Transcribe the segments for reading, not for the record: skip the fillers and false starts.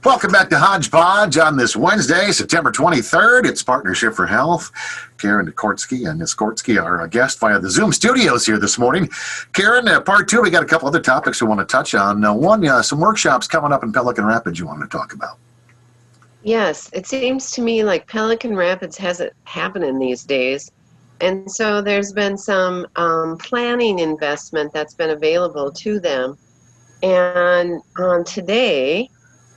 Welcome back to Hodge Podge on this Wednesday, September 23rd. It's Partnership for Health. Karen Nitzkorski and Nitzkorski are a guest via the Zoom studios here this morning. Karen, part two, we got a couple other topics we want to touch on. One, some workshops coming up in Pelican Rapids you want to talk about. Yes, it seems to me like Pelican Rapids has it happening these days. And so there's been some planning investment that's been available to them. And today,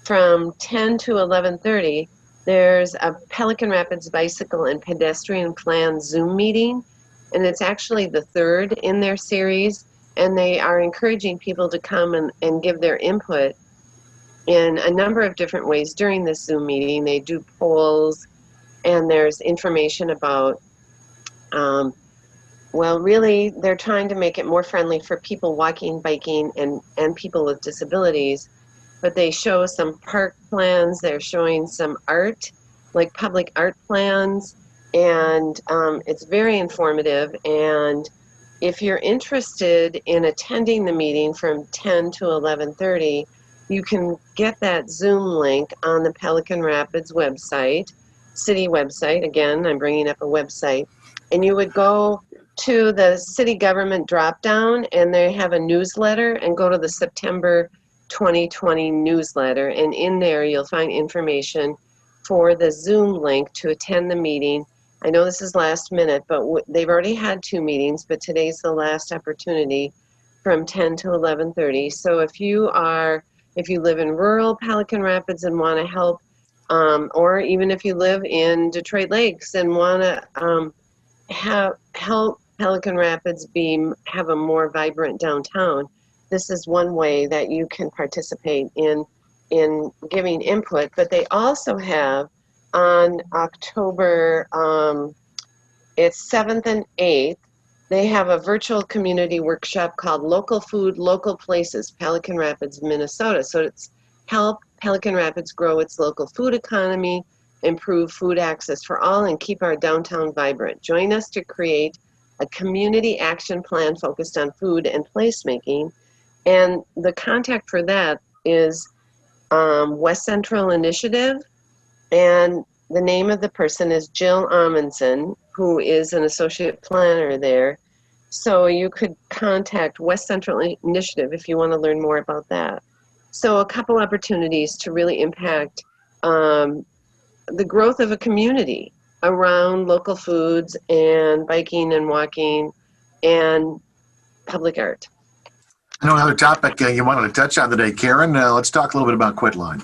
from 10 to 11:30, there's a Pelican Rapids Bicycle and Pedestrian Plan Zoom meeting, and it's actually the third in their series, and they are encouraging people to come and give their input in a number of different ways during this Zoom meeting. They do polls, and there's information about, really, they're trying to make it more friendly for people walking, biking, and people with disabilities. But they show some park plans, they're showing some art, like public art plans, and it's very informative. And if you're interested in attending the meeting from 10 to 11:30, you can get that Zoom link on the Pelican Rapids website, city website. Again, I'm bringing up a website. And you would go to the city government drop-down, and they have a newsletter, and go to the September 2020 newsletter, and in there you'll find information for the Zoom link to attend the meeting. I know this is last minute, but they've already had two meetings, but today's the last opportunity from 10 to 11:30. So if you live in rural Pelican Rapids and want to help, or even if you live in Detroit Lakes and want to help Pelican Rapids have a more vibrant downtown, this is one way that you can participate in giving input. But they also have on October, it's 7th and 8th, they have a virtual community workshop called Local Food, Local Places, Pelican Rapids, Minnesota. So it's help Pelican Rapids grow its local food economy, improve food access for all, and keep our downtown vibrant. Join us to create a community action plan focused on food and placemaking. And the contact for that is West Central Initiative, and the name of the person is Jill Amundsen, who is an associate planner there. So you could contact West Central Initiative if you want to learn more about that. So a couple opportunities to really impact the growth of a community around local foods and biking and walking and public art. I know another topic you wanted to touch on today, Karen. Let's talk a little bit about Quitline.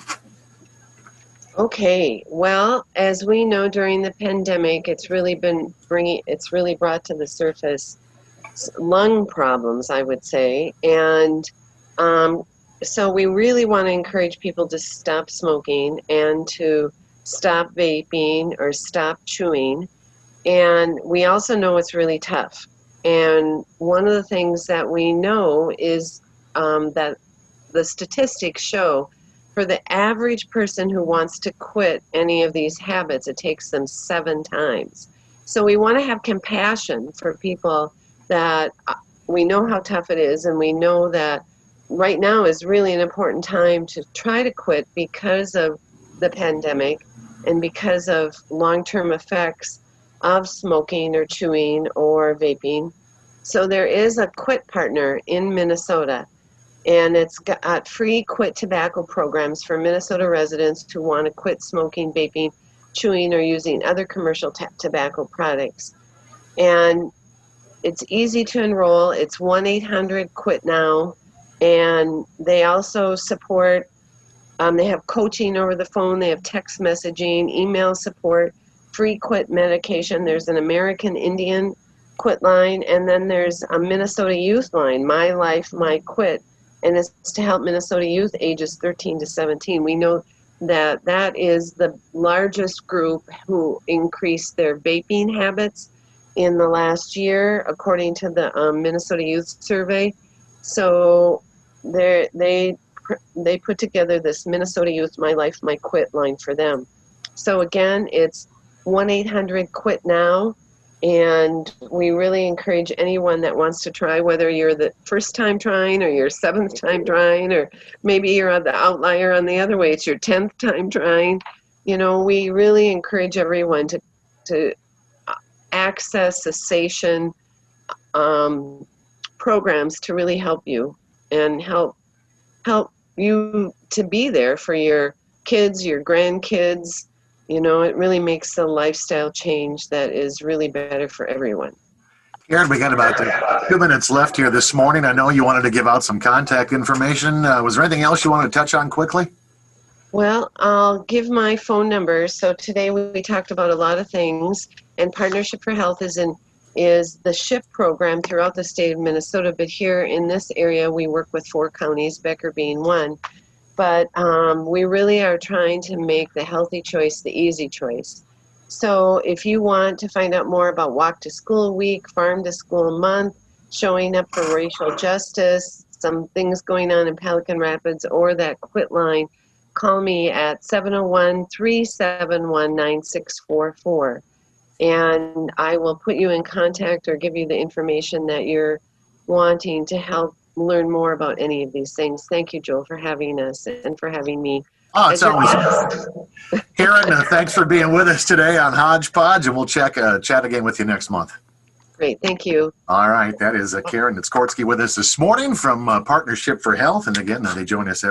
Okay, well, as we know, during the pandemic, it's really brought to the surface lung problems, I would say. And so we really want to encourage people to stop smoking and to stop vaping or stop chewing. And we also know it's really tough. And one of the things that we know is that the statistics show for the average person who wants to quit any of these habits, it takes them 7 times. So we want to have compassion for people that we know how tough it is, and we know that right now is really an important time to try to quit because of the pandemic and because of long-term effects of smoking or chewing or vaping. So there is a Quit Partner in Minnesota, and it's got free quit tobacco programs for Minnesota residents who want to quit smoking, vaping, chewing, or using other commercial tobacco products. And it's easy to enroll. It's 1-800-QUIT-NOW, and they also support, they have coaching over the phone, they have text messaging, email support, free quit medication. There's an American Indian Quitline, and then there's a Minnesota Youth line, My Life, My Quit, and it's to help Minnesota youth ages 13 to 17. We know that that is the largest group who increased their vaping habits in the last year, according to the Minnesota Youth Survey. So they put together this Minnesota Youth My Life, My Quit line for them. So again, it's 1-800-QUIT-NOW, And we really encourage anyone that wants to try, whether you're the first time trying or your seventh time trying, or maybe you're the outlier on the other way, it's your 10th time trying. You know, we really encourage everyone to access cessation programs to really help you and help you to be there for your kids, your grandkids. You know, it really makes a lifestyle change that is really better for everyone. Karen, we got about 2 minutes left here this morning. I know you wanted to give out some contact information. Was there anything else you wanted to touch on quickly? Well, I'll give my phone number. So today we talked about a lot of things, and Partnership for Health is the SHIP program throughout the state of Minnesota. But here in this area, we work with 4 counties, Becker being one. But we really are trying to make the healthy choice the easy choice. So if you want to find out more about Walk to School Week, Farm to School Month, showing up for racial justice, some things going on in Pelican Rapids, or that Quitline, call me at 701-371-9644. And I will put you in contact or give you the information that you're wanting to help learn more about any of these things. Thank you, Joel, for having us and for having me. Oh, it's always Karen, thanks for being with us today on Hodge Podge, and we'll chat again with you next month. Great, thank you. All right, that is Karen Nitzkorski with us this morning from Partnership for Health, and again, they join us every